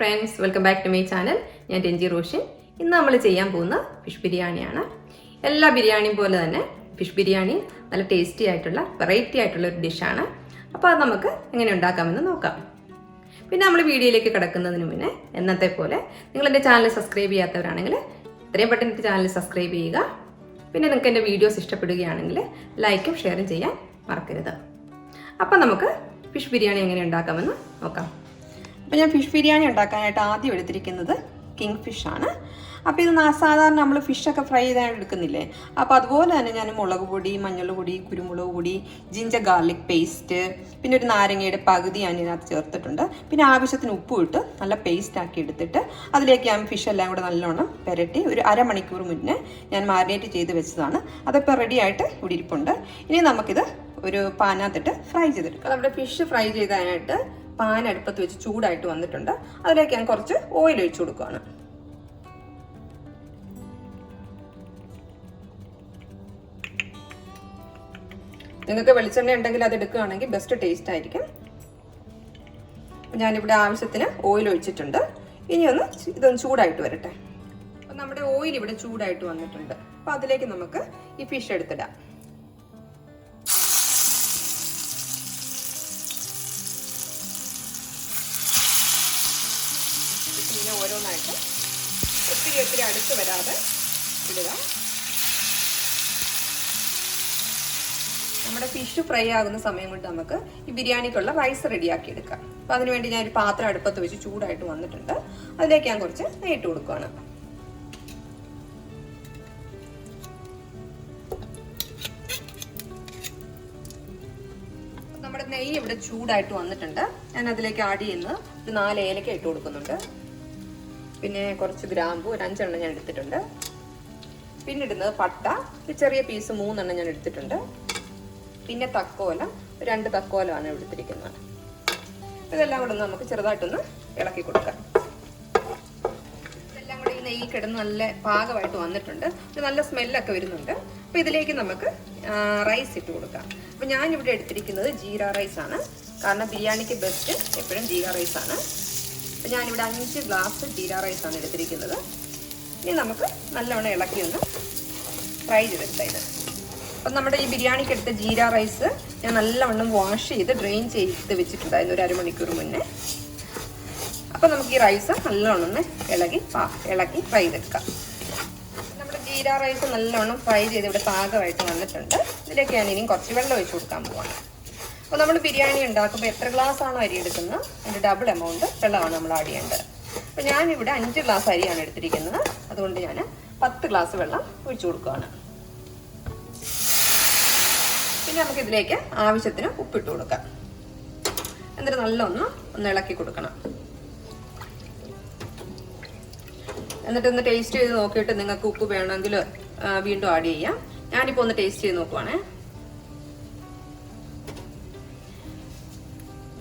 Friends, welcome back to my channel. ഞാൻ രഞ്ജി റോഷൻ. ഇന്ന് നമ്മൾ ചെയ്യാൻ പോകുന്ന ഫിഷ് ബിരിയാണിയാണ്. എല്ലാ ബിരിയാണിയും പോലെ തന്നെ ഫിഷ് ബിരിയാണി നല്ല ടേസ്റ്റി ആയിട്ടുള്ള വെറൈറ്റി ആയിട്ടുള്ള ഒരു ഡിഷാണ്. അപ്പോൾ അത് നമുക്ക് എങ്ങനെ ഉണ്ടാക്കാമെന്ന് നോക്കാം. പിന്നെ നമ്മൾ വീഡിയോയിലേക്ക് കിടക്കുന്നതിന് മുന്നേ എന്നത്തെ പോലെ നിങ്ങൾ എൻ്റെ ചാനൽ സബ്സ്ക്രൈബ് ചെയ്യാത്തവരാണെങ്കിൽ എത്രയും പെട്ടെന്ന് ചാനൽ സബ്സ്ക്രൈബ് ചെയ്യുക. പിന്നെ നിങ്ങൾക്ക് എൻ്റെ വീഡിയോസ് ഇഷ്ടപ്പെടുകയാണെങ്കിൽ ലൈക്കും ഷെയറും ചെയ്യാൻ മറക്കരുത്. അപ്പോൾ നമുക്ക് ഫിഷ് ബിരിയാണി എങ്ങനെ ഉണ്ടാക്കാമെന്ന് നോക്കാം. അപ്പോൾ ഞാൻ ഫിഷ് ബിരിയാണി ഉണ്ടാക്കാനായിട്ട് ആദ്യം എടുത്തിരിക്കുന്നത് കിങ് ഫിഷാണ്. അപ്പോൾ ഇത് സാധാരണ നമ്മൾ ഫിഷൊക്കെ ഫ്രൈ ചെയ്താൽ എടുക്കുന്നില്ലേ, അപ്പോൾ അതുപോലെ തന്നെ ഞാൻ മുളക് പൊടി, മഞ്ഞൾ പൊടി, കുരുമുളക് പൊടി, ജിഞ്ചർ ഗാർലിക് പേസ്റ്റ്, പിന്നെ ഒരു നാരങ്ങയുടെ പകുതി ഞാൻ ഇതിനകത്ത് ചേർത്തിട്ടുണ്ട്. പിന്നെ ആവശ്യത്തിന് ഉപ്പും ഇട്ട് നല്ല പേസ്റ്റ് ആക്കി എടുത്തിട്ട് അതിലേക്ക് ഞാൻ ഫിഷ് എല്ലാം കൂടെ നല്ലോണം പുരട്ടി ഒരു അരമണിക്കൂർ മുന്നേ ഞാൻ മാരിനേറ്റ് ചെയ്ത് വെച്ചതാണ്. അതിപ്പോൾ റെഡി ആയിട്ട് ഇവിടെ ഇരിപ്പുണ്ട്. ഇനി നമുക്കിത് ഒരു പാനകത്തിട്ട് ഫ്രൈ ചെയ്തെടുക്കാം. നമ്മുടെ ഫിഷ് ഫ്രൈ ചെയ്താനായിട്ട് പാൻ അടുപ്പത്ത് വെച്ച് ചൂടായിട്ട് വന്നിട്ടുണ്ട്. അതിലേക്ക് ഞാൻ കുറച്ച് ഓയിൽ ഒഴിച്ചു കൊടുക്കുകയാണ്. നിങ്ങൾക്ക് വെളിച്ചെണ്ണ ഉണ്ടെങ്കിൽ അത് എടുക്കുകയാണെങ്കിൽ ബെസ്റ്റ് ടേസ്റ്റ് ആയിരിക്കും. ഞാനിവിടെ ആവശ്യത്തിന് ഓയിൽ ഒഴിച്ചിട്ടുണ്ട്. ഇനി ഇതൊന്ന് ചൂടായിട്ട് വരട്ടെ. അപ്പം നമ്മുടെ ഓയിൽ ഇവിടെ ചൂടായിട്ട് വന്നിട്ടുണ്ട്. അപ്പം അതിലേക്ക് നമുക്ക് ഈ ഫിഷ് എടുത്തിടാം. പിന്നെ ഓരോന്നായിട്ട് ഒത്തിരി അടുത്ത് വരാതെ ഇടുക. നമ്മുടെ ഫിഷ് ഫ്രൈ ആകുന്ന സമയം കൊണ്ട് നമുക്ക് ഈ ബിരിയാണിക്കുള്ള റൈസ് റെഡിയാക്കി എടുക്കാം. അപ്പോൾ അതിനുവേണ്ടി ഞാനൊരു പാത്രം അടുപ്പത്ത് വെച്ച് ചൂടായിട്ട് വന്നിട്ടുണ്ട്. അതിലേക്ക് ഞാൻ കുറച്ച് നെയ്യ് ഇട്ട് കൊടുക്കുകയാണ്. നമ്മുടെ നെയ്യ് ഇവിടെ ചൂടായിട്ട് വന്നിട്ടുണ്ട്. ഞാൻ അതിലേക്ക് ആഡ് ചെയ്യുന്നത് ഒരു 4 ഏലക്ക ഇട്ട് കൊടുക്കുന്നുണ്ട്. പിന്നെ കുറച്ച് ഗ്രാമ്പു ഒരു 5 എണ്ണം ഞാൻ എടുത്തിട്ടുണ്ട്. പിന്നെ ഇടുന്നത് പട്ട, ഒരു ചെറിയ പീസ് 3 എണ്ണം ഞാൻ എടുത്തിട്ടുണ്ട്. പിന്നെ തക്കോല, 2 തക്കോലമാണ് എടുത്തിരിക്കുന്നത്. ഇതെല്ലാം കൂടെ നമുക്ക് ചെറുതായിട്ടൊന്ന് ഇളക്കി കൊടുക്കാം. ഇതെല്ലാം കൂടെ ഈ നെയ്യ് കിടന്ന് നല്ല പാകമായിട്ട് വന്നിട്ടുണ്ട്. ഒരു നല്ല സ്മെല്ലൊക്കെ വരുന്നുണ്ട്. അപ്പോൾ ഇതിലേക്ക് നമുക്ക് റൈസ് ഇട്ട് കൊടുക്കാം. അപ്പോൾ ഞാനിവിടെ എടുത്തിരിക്കുന്നത് ജീര റൈസാണ്. കാരണം ബിരിയാണിക്ക് ബെസ്റ്റ് എപ്പോഴും ജീര റൈസാണ്. അപ്പോൾ ഞാനിവിടെ 5 ഗ്ലാസ് ജീര റൈസാണ് എടുത്തിരിക്കുന്നത്. ഇനി നമുക്ക് നല്ലവണ്ണം ഇളക്കി ഒന്ന് ഫ്രൈ ചെയ്തെടുത്തത്. അപ്പം നമ്മുടെ ഈ ബിരിയാണിക്ക് എടുത്ത ജീര റൈസ് ഞാൻ നല്ലവണ്ണം വാഷ് ചെയ്ത് ഡ്രെയിൻ ചെയ്ത് വെച്ചിട്ടുണ്ടായിരുന്നു ഒരു അരമണിക്കൂർ മുന്നേ. അപ്പം നമുക്ക് ഈ റൈസ് നല്ലവണ്ണം ഒന്ന് ഇളക്കി ഫ്രൈ ചെയ്തെടുക്കാം. നമ്മുടെ ജീര റൈസ് നല്ലവണ്ണം ഫ്രൈ ചെയ്ത് ഇവിടെ പാകമായിട്ട് വന്നിട്ടുണ്ട്. ഇതിലേക്ക് ഞാൻ ഇനിയും കുറച്ച് വെള്ളം ഒഴിച്ച് കൊടുക്കാൻ പോവാണ്. അപ്പോൾ നമ്മൾ ബിരിയാണി ഉണ്ടാക്കുമ്പോൾ എത്ര ഗ്ലാസ് ആണോ അരി എടുക്കുന്നത് അതിൻ്റെ ഡബിൾ എമൗണ്ട് വെള്ളമാണ് നമ്മൾ ആഡ് ചെയ്യേണ്ടത്. അപ്പോൾ ഞാനിവിടെ 5 ഗ്ലാസ് അരിയാണ് എടുത്തിരിക്കുന്നത്. അതുകൊണ്ട് ഞാൻ 10 ഗ്ലാസ് വെള്ളം ഒഴിച്ചു കൊടുക്കുകയാണ്. പിന്നെ നമുക്ക് ഇതിലേക്ക് ആവശ്യത്തിന് ഉപ്പിട്ട് കൊടുക്കാം. എന്നിട്ട് ഒന്ന് ഇളക്കി കൊടുക്കണം. എന്നിട്ടൊന്ന് ടേസ്റ്റ് ചെയ്ത് നോക്കിയിട്ട് നിങ്ങൾക്ക് ഉപ്പ് വേണമെങ്കിൽ വീണ്ടും ആഡ് ചെയ്യാം. ഞാനിപ്പോൾ ഒന്ന് ടേസ്റ്റ് ചെയ്ത് നോക്കുവാണേ.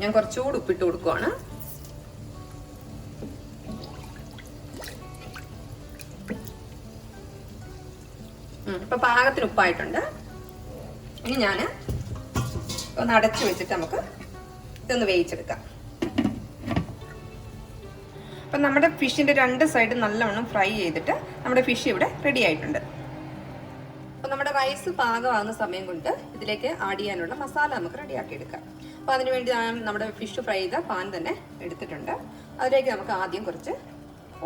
ഞാൻ കുറച്ചുകൂടി ഉപ്പിട്ട് കൊടുക്കുവാണ്. ഇപ്പൊ പാകത്തിന് ഉപ്പായിട്ടുണ്ട്. ഇനി ഞാൻ ഒന്ന് അടച്ചു വെച്ചിട്ട് നമുക്ക് ഇതൊന്ന് വേവിച്ചെടുക്കാം. അപ്പം നമ്മുടെ ഫിഷിൻ്റെ 2 സൈഡും നല്ലവണ്ണം ഫ്രൈ ചെയ്തിട്ട് നമ്മുടെ ഫിഷ് ഇവിടെ റെഡി ആയിട്ടുണ്ട്. അപ്പം നമ്മുടെ റൈസ് പാകമാകുന്ന സമയം കൊണ്ട് ഇതിലേക്ക് ആഡ് ചെയ്യാനുള്ള മസാല നമുക്ക് റെഡിയാക്കി എടുക്കാം. അപ്പോൾ അതിനുവേണ്ടി നമ്മുടെ ഫിഷ് ഫ്രൈ ചെയ്ത പാൻ തന്നെ എടുത്തിട്ടുണ്ട്. അതിലേക്ക് നമുക്ക് ആദ്യം കുറച്ച്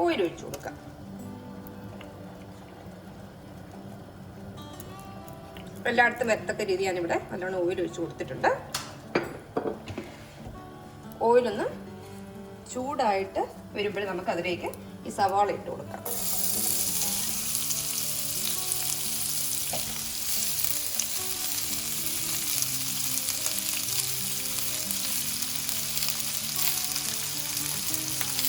ഓയിൽ ഒഴിച്ചു കൊടുക്കാം. എല്ലായിടത്തും വരത്തക്ക രീതി ഞാനിവിടെ നല്ലോണം ഓയിൽ ഒഴിച്ച് കൊടുത്തിട്ടുണ്ട്. ഓയിലൊന്ന് ചൂടായിട്ട് വരുമ്പോൾ നമുക്ക് അതിലേക്ക് ഈ സവാള ഇട്ട് കൊടുക്കാം.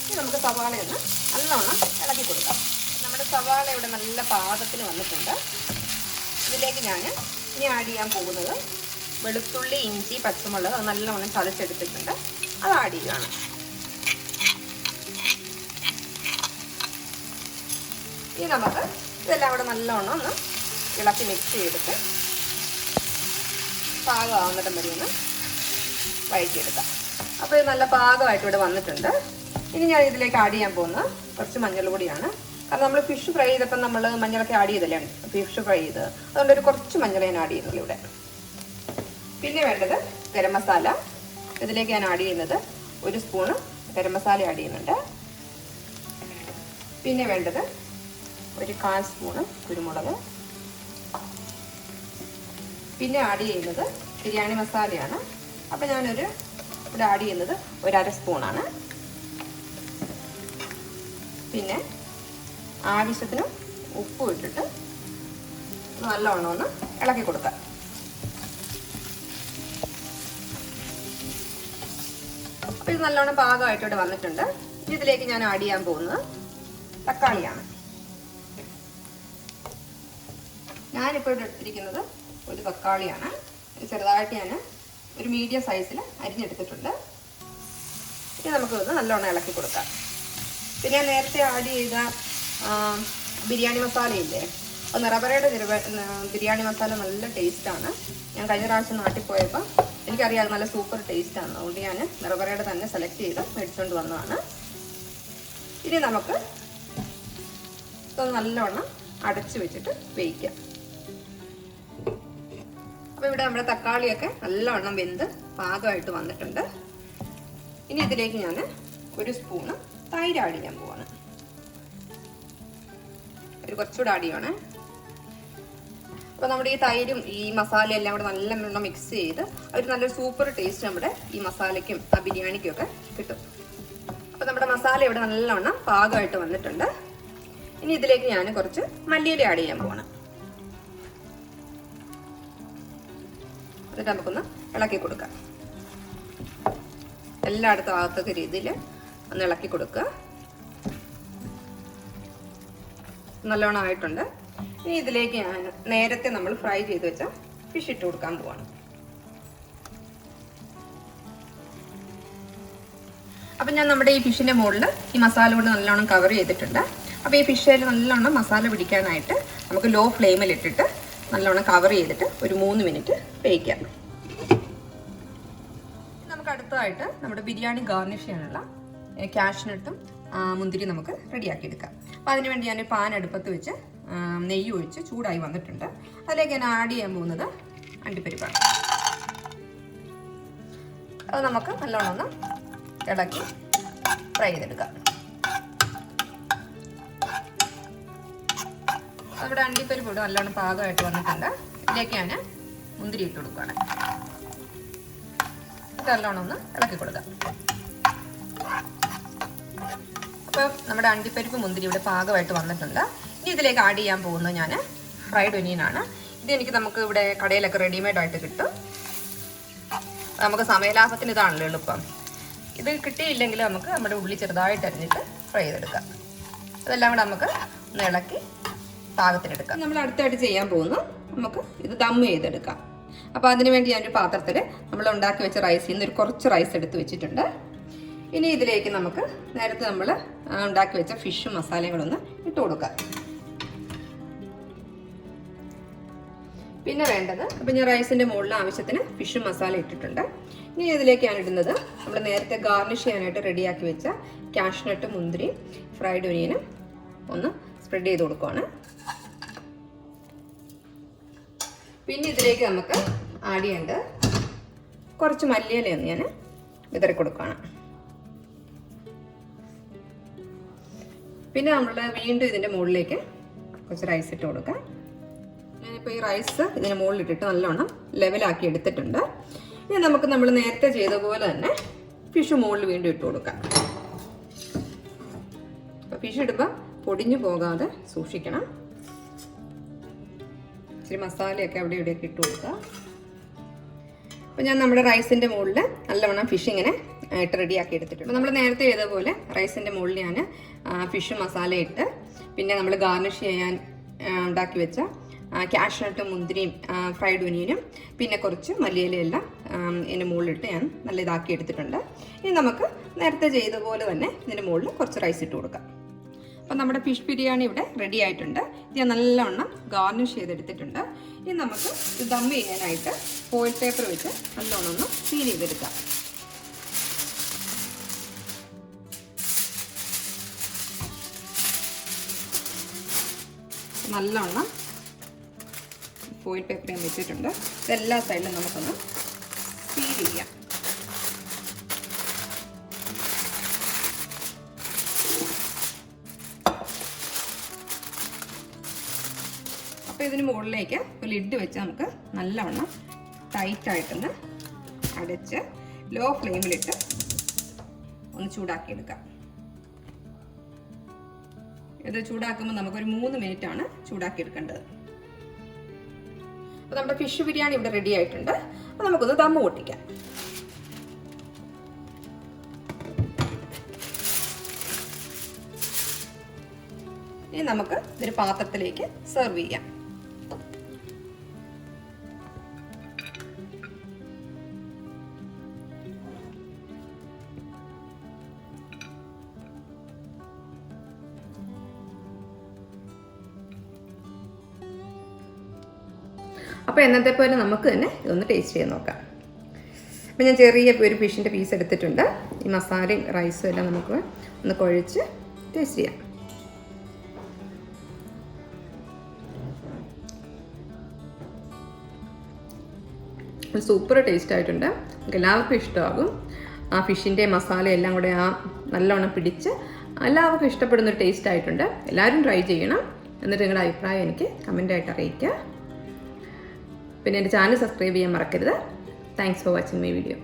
ഇനി നമുക്ക് സവാളയൊന്ന് നല്ലോണം ഇളക്കി കൊടുക്കാം. നമ്മുടെ സവാള ഇവിടെ നല്ല പാകത്തിന് വന്നിട്ടുണ്ട്. ഇതിലേക്ക് ഞാൻ ഇനി ആഡ് ചെയ്യാൻ പോകുന്നത് വെളുത്തുള്ളി, ഇഞ്ചി, പച്ചമുളക് അത് നല്ലവണ്ണം ചതച്ചെടുത്തിട്ടുണ്ട്. അത് ആഡ് ചെയ്യുകയാണ്. ഇനി നമുക്ക് ഇതെല്ലാം കൂടെ നല്ലവണ്ണം ഒന്ന് ഇളക്കി മിക്സ് ചെയ്തിട്ട് പാകമാകുന്നിടം വരെ ഒന്ന് വഴറ്റിയെടുക്കാം. അപ്പോൾ ഇത് നല്ല പാകമായിട്ട് ഇവിടെ വന്നിട്ടുണ്ട്. ഇനി ഞാൻ ഇതിലേക്ക് ആഡ് ചെയ്യാൻ പോകുന്ന കുറച്ച് മഞ്ഞൾ പൊടിയാണ്. കാരണം നമ്മൾ ഫിഷ് ഫ്രൈ ചെയ്തപ്പോൾ നമ്മൾ മഞ്ഞളൊക്കെ ആഡ് ചെയ്തല്ലേ, ഫിഷ് ഫ്രൈ ചെയ്ത്, അതുകൊണ്ട് ഒരു കുറച്ച് മഞ്ഞൾ ഞാൻ ആഡ് ചെയ്യുന്നുള്ളൂ ഇവിടെ. പിന്നെ വേണ്ടത് ഗരം മസാല. ഇതിലേക്ക് ഞാൻ ആഡ് ചെയ്യുന്നത് 1 സ്പൂണ് ഗരം മസാല ആഡ് ചെയ്യുന്നുണ്ട്. പിന്നെ വേണ്ടത് 1/4 സ്പൂണ് കുരുമുളക്. പിന്നെ ആഡ് ചെയ്യുന്നത് ബിരിയാണി മസാലയാണ്. അപ്പോൾ ഞാനൊരു ഇവിടെ ആഡ് ചെയ്യുന്നത് 1/2 സ്പൂണാണ്. പിന്നെ ആവശ്യത്തിന് ഉപ്പ് ഇട്ടിട്ട് നല്ലോണം ഒന്ന് ഇളക്കി കൊടുക്കാം. അപ്പോൾ ഇത് നല്ലോണം പാകമായിട്ട് ഇവിടെ വന്നിട്ടുണ്ട്. ഇതിലേക്ക് ഞാൻ ആഡ് ചെയ്യാൻ പോകുന്നത് തക്കാളിയാണ്. ഞാനിപ്പോൾ ഇവിടെ എടുത്തിരിക്കുന്നത് ഒരു തക്കാളിയാണ്. ചെറുതായിട്ട് ഞാൻ ഒരു മീഡിയം സൈസിൽ അരിഞ്ഞെടുത്തിട്ടുണ്ട്. ഇനി നമുക്കിതൊന്ന് നല്ലോണം ഇളക്കി കൊടുക്കാം. പിന്നെ ഞാൻ നേരത്തെ ആഡ് ചെയ്ത ബിരിയാണി മസാലയില്ലേ, അപ്പോൾ നിറപറയുടെ ബിരിയാണി മസാല നല്ല ടേസ്റ്റാണ്. ഞാൻ കഴിഞ്ഞ പ്രാവശ്യം നാട്ടിൽ പോയപ്പോൾ എനിക്കറിയാം നല്ല സൂപ്പർ ടേസ്റ്റാണ്. അതുകൊണ്ട് ഞാൻ നിറപറയുടെ തന്നെ സെലക്ട് ചെയ്ത് മേടിച്ചുകൊണ്ട് വന്നതാണ്. ഇനി നമുക്ക് ഇതൊന്ന് നല്ലോണം അടച്ചു വെച്ചിട്ട് വേവിക്കാം. അപ്പോൾ ഇവിടെ നമ്മുടെ തക്കാളിയൊക്കെ നല്ലോണം വെന്ത് പാകമായിട്ട് വന്നിട്ടുണ്ട്. ഇനി ഇതിലേക്ക് ഞാൻ 1 സ്പൂണ് തൈര് ആഡ് ചെയ്യാൻ പോവാണ്. കുറച്ചുകൂടെ ആഡ് ചെയ്യണേ. അപ്പോൾ നമ്മുടെ ഈ തൈരും ഈ മസാലയും എല്ലാം കൂടെ നല്ലോണം മിക്സ് ചെയ്ത് ഒരു നല്ലൊരു സൂപ്പർ ടേസ്റ്റ് നമ്മുടെ ഈ മസാലയ്ക്കും ആ ബിരിയാണിക്കും ഒക്കെ കിട്ടും. അപ്പോൾ നമ്മുടെ മസാല ഇവിടെ നല്ലോണം പാകമായിട്ട് വന്നിട്ടുണ്ട്. ഇനി ഇതിലേക്ക് ഞാൻ കുറച്ച് മല്ലിയില ആഡ് ചെയ്യാൻ പോവാണ്. എന്നിട്ട് നമുക്കൊന്ന് ഇളക്കി കൊടുക്കാം. എല്ലായിടത്തും ആകത്തക്ക രീതിയിൽ ഒന്ന് ഇളക്കി കൊടുക്കുക. നല്ലോണം ആയിട്ടുണ്ട്. ഇനി ഇതിലേക്ക് ഞാൻ നേരത്തെ നമ്മൾ ഫ്രൈ ചെയ്ത് വെച്ച ഫിഷ് ഇട്ട് കൊടുക്കാൻ പോവാണ്. അപ്പം ഞാൻ നമ്മുടെ ഈ ഫിഷിൻ്റെ മുകളിൽ ഈ മസാല കൊണ്ട് നല്ലോണം കവർ ചെയ്തിട്ടുണ്ട്. അപ്പോൾ ഈ ഫിഷിൽ നല്ലോണം മസാല പിടിക്കാനായിട്ട് നമുക്ക് ലോ ഫ്ലെയിമിൽ ഇട്ടിട്ട് നല്ലോണം കവർ ചെയ്തിട്ട് ഒരു 3 മിനിറ്റ് വേവിക്കാം. നമുക്ക് അടുത്തതായിട്ട് നമ്മുടെ ബിരിയാണി ഗാർണിഷ് ചെയ്യാനുള്ള കാഷ്നട്ടും മുന്തിരി നമുക്ക് റെഡിയാക്കി എടുക്കാം. അപ്പോൾ അതിനുവേണ്ടി ഞാൻ പാൻ അടുപ്പത്ത് വെച്ച് നെയ്യ് ഒഴിച്ച് ചൂടായി വന്നിട്ടുണ്ട്. അതിലേക്ക് ഞാൻ ആഡ് ചെയ്യാൻ പോകുന്നത് അണ്ടിപ്പരിപ്പാണ്. അത് നമുക്ക് നല്ലോണം ഒന്ന് ഇളക്കി ഫ്രൈ ചെയ്തെടുക്കാം. അവിടെ അണ്ടിപ്പരിപ്പ് ഇവിടെ നല്ലോണം പാകമായിട്ട് വന്നിട്ടുണ്ട്. ഇതിലേക്ക് ഞാൻ മുന്തിരി ഇട്ട് കൊടുക്കുകയാണ്. നല്ലോണം ഒന്ന് ഇളക്കി കൊടുക്കാം. അപ്പോൾ നമ്മുടെ അണ്ടിപ്പരിപ്പ് മുന്തിരി ഇവിടെ പാകമായിട്ട് വന്നിട്ടുണ്ട്. ഇനി ഇതിലേക്ക് ആഡ് ചെയ്യാൻ പോകുന്നത് ഞാൻ ഫ്രൈഡ് ഒനിയനാണ്. ഇത് നമുക്ക് ഇവിടെ കടയിലൊക്കെ റെഡിമെയ്ഡ് ആയിട്ട് കിട്ടും. നമുക്ക് സമയലാഭത്തിന് ഇതാണല്ലോ എളുപ്പം. ഇത് കിട്ടിയില്ലെങ്കിൽ നമുക്ക് നമ്മുടെ ഉള്ളി ചെറുതായിട്ട് അരിഞ്ഞിട്ട് ഫ്രൈ ചെയ്തെടുക്കാം. ഇതെല്ലാം കൂടെ നമുക്ക് ഒന്ന് ഇളക്കി പാകത്തിനെടുക്കാം. നമ്മൾ അടുത്തായിട്ട് ചെയ്യാൻ പോകുന്നു നമുക്ക് ഇത് ദം ചെയ്തെടുക്കാം. അപ്പോൾ അതിന് വേണ്ടി ഞാനൊരു പാത്രത്തിൽ നമ്മൾ ഉണ്ടാക്കി വെച്ച റൈസിൽ നിന്ന് കുറച്ച് റൈസ് എടുത്ത് വെച്ചിട്ടുണ്ട്. ഇനി ഇതിലേക്ക് നമുക്ക് നേരത്തെ നമ്മൾ ഉണ്ടാക്കി വെച്ച ഫിഷും മസാലകളൊന്ന് ഇട്ട് കൊടുക്കാം. പിന്നെ വേണ്ടത്, അപ്പോൾ ഞാൻ റൈസിൻ്റെ മുകളിൽ ആവശ്യത്തിന് ഫിഷും മസാല ഇട്ടിട്ടുണ്ട്. ഇനി ഇതിലേക്ക് ഞാൻ ഇടുന്നത് നമ്മൾ നേരത്തെ ഗാർണിഷ് ചെയ്യാനായിട്ട് റെഡിയാക്കി വെച്ച കാഷ്നട്ട്, മുന്തിരി, ഫ്രൈഡ് ഒനിയനും ഒന്ന് സ്പ്രെഡ് ചെയ്ത് കൊടുക്കുകയാണ്. പിന്നെ ഇതിലേക്ക് നമുക്ക് ആഡ് ചെയ്യേണ്ടത് കുറച്ച് മല്ലിയിലയൊന്ന് ഞാൻ വിതറി കൊടുക്കുകയാണ്. പിന്നെ നമ്മൾ വീണ്ടും ഇതിൻ്റെ മുകളിലേക്ക് കുറച്ച് റൈസ് ഇട്ട് കൊടുക്കാം. ഞാനിപ്പോൾ ഈ റൈസ് ഇതിന് മുകളിലിട്ടിട്ട് നല്ലോണം ലെവലാക്കി എടുത്തിട്ടുണ്ട്. ഇനി നമുക്ക് നമ്മൾ നേരത്തെ ചെയ്ത പോലെ തന്നെ ഫിഷ് മുകളിൽ വീണ്ടും ഇട്ട് കൊടുക്കാം. അപ്പോൾ ഫിഷ് ഇടുമ്പോൾ പൊടിഞ്ഞു പോകാതെ സൂക്ഷിക്കണം. ഇച്ചിരി മസാലയൊക്കെ അവിടെ ഇവിടെയൊക്കെ ഇട്ട് കൊടുക്കുക. അപ്പോൾ ഞാൻ നമ്മുടെ റൈസിൻ്റെ മുകളിൽ നല്ലവണ്ണം ഫിഷ് ഇങ്ങനെ ഇട്ട് റെഡിയാക്കി എടുത്തിട്ടുണ്ട്. നമ്മൾ നേരത്തെ ചെയ്ത പോലെ റൈസിൻ്റെ മുകളിൽ ഞാൻ ഫിഷ് മസാല ഇട്ട്, പിന്നെ നമ്മൾ ഗാർണിഷ് ചെയ്യാൻ ഉണ്ടാക്കി വെച്ച കാഷ്നട്ടും മുന്തിരിയും ഫ്രൈഡ് ഒനിയനും പിന്നെ കുറച്ച് മല്ലിയിലയെല്ലാം ഇതിൻ്റെ മുകളിലിട്ട് ഞാൻ നല്ല ഇതാക്കി എടുത്തിട്ടുണ്ട്. ഇനി നമുക്ക് നേരത്തെ ചെയ്ത പോലെ തന്നെ ഇതിൻ്റെ മുകളിൽ കുറച്ച് റൈസ് ഇട്ട് കൊടുക്കാം. അപ്പം നമ്മുടെ ഫിഷ് ബിരിയാണി ഇവിടെ റെഡി ആയിട്ടുണ്ട്. ഇത് ഞാൻ നല്ലവണ്ണം ഗാർണിഷ് ചെയ്തെടുത്തിട്ടുണ്ട്. ഇനി നമുക്ക് ഇത് ദം ചെയ്യാനായിട്ട് ഫോയിൽ പേപ്പർ വെച്ച് നല്ലോണം ഒന്ന് സീൽ ചെയ്തെടുക്കാം. നല്ലോണം ഫോയിൽ പേപ്പർ ഞാൻ വെച്ചിട്ടുണ്ട്. ഇതെല്ലാ സൈഡിലും നമുക്കൊന്ന് സീൽ ചെയ്യാം. അപ്പോൾ ഇതിന് മുകളിലേക്ക് ഒരു ലിഡ് വെച്ച് നമുക്ക് നല്ലവണ്ണം ടൈറ്റായിട്ടൊന്ന് അടച്ച് ലോ ഫ്ലെയിമിലിട്ട് ഒന്ന് ചൂടാക്കിയെടുക്കാം. ഇത് ചൂടാക്കുമ്പോൾ നമുക്കൊരു 3 മിനിറ്റാണ് ചൂടാക്കിയെടുക്കേണ്ടത്. അപ്പോൾ നമ്മുടെ ഫിഷ് ബിരിയാണി ഇവിടെ റെഡി ആയിട്ടുണ്ട്. അപ്പോൾ നമുക്കൊന്ന് ദമ്മ് പൊട്ടിക്കാം. ഇനി നമുക്ക് ഇതൊരു പാത്രത്തിലേക്ക് സെർവ് ചെയ്യാം. അപ്പോൾ എന്നത്തെ പോലെ നമുക്ക് തന്നെ ഇതൊന്ന് ടേസ്റ്റ് ചെയ്ത് നോക്കാം. അപ്പോൾ ഞാൻ ചെറിയ ഒരു ഫിഷിൻ്റെ പീസ് എടുത്തിട്ടുണ്ട്. ഈ മസാലയും റൈസും എല്ലാം നമുക്ക് ഒന്ന് കുഴച്ച് ടേസ്റ്റ് ചെയ്യാം. സൂപ്പർ ടേസ്റ്റ് ആയിട്ടുണ്ട്. നമുക്ക് എല്ലാവർക്കും ഇഷ്ടമാകും. ആ ഫിഷിൻ്റെ മസാല എല്ലാം കൂടെ നല്ലോണം പിടിച്ച് എല്ലാവർക്കും ഇഷ്ടപ്പെടുന്നൊരു ടേസ്റ്റ് ആയിട്ടുണ്ട്. എല്ലാവരും ട്രൈ ചെയ്യണം. എന്നിട്ട് നിങ്ങളുടെ അഭിപ്രായം എനിക്ക് കമൻ്റായിട്ട് അറിയിക്കുക. പിന്നെ എൻ്റെ ചാനൽ സബ്സ്ക്രൈബ് ചെയ്യാൻ മറക്കരുത്. Thanks for watching my video.